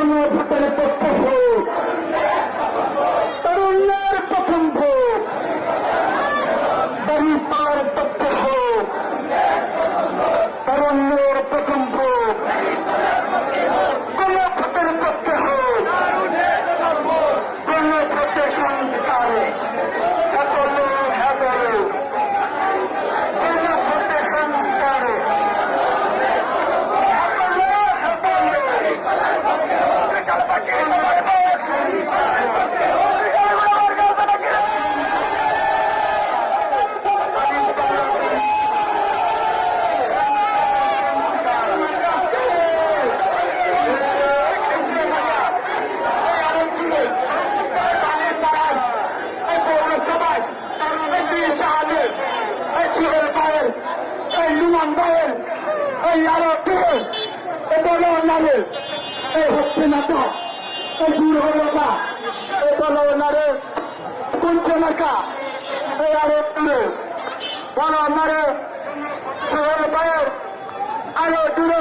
গণভোটের পক্ষে ভোট, তরুণের প্রথম ভোট, দাঁড়িপাল্লার পক্ষে ভোট, তরুণের প্রথম ভোট, গণভোটের পক্ষে ভোট, গণভোটের সংস্কারে সকলে সাদরে, গণভোটের সংস্কারে হচ্ছে না তো এই দূর হলো না এই বলো ওনারে কোনছে নাকা এই আরো দূরে বলো ওনারে শহরে বাইর আরো দূরে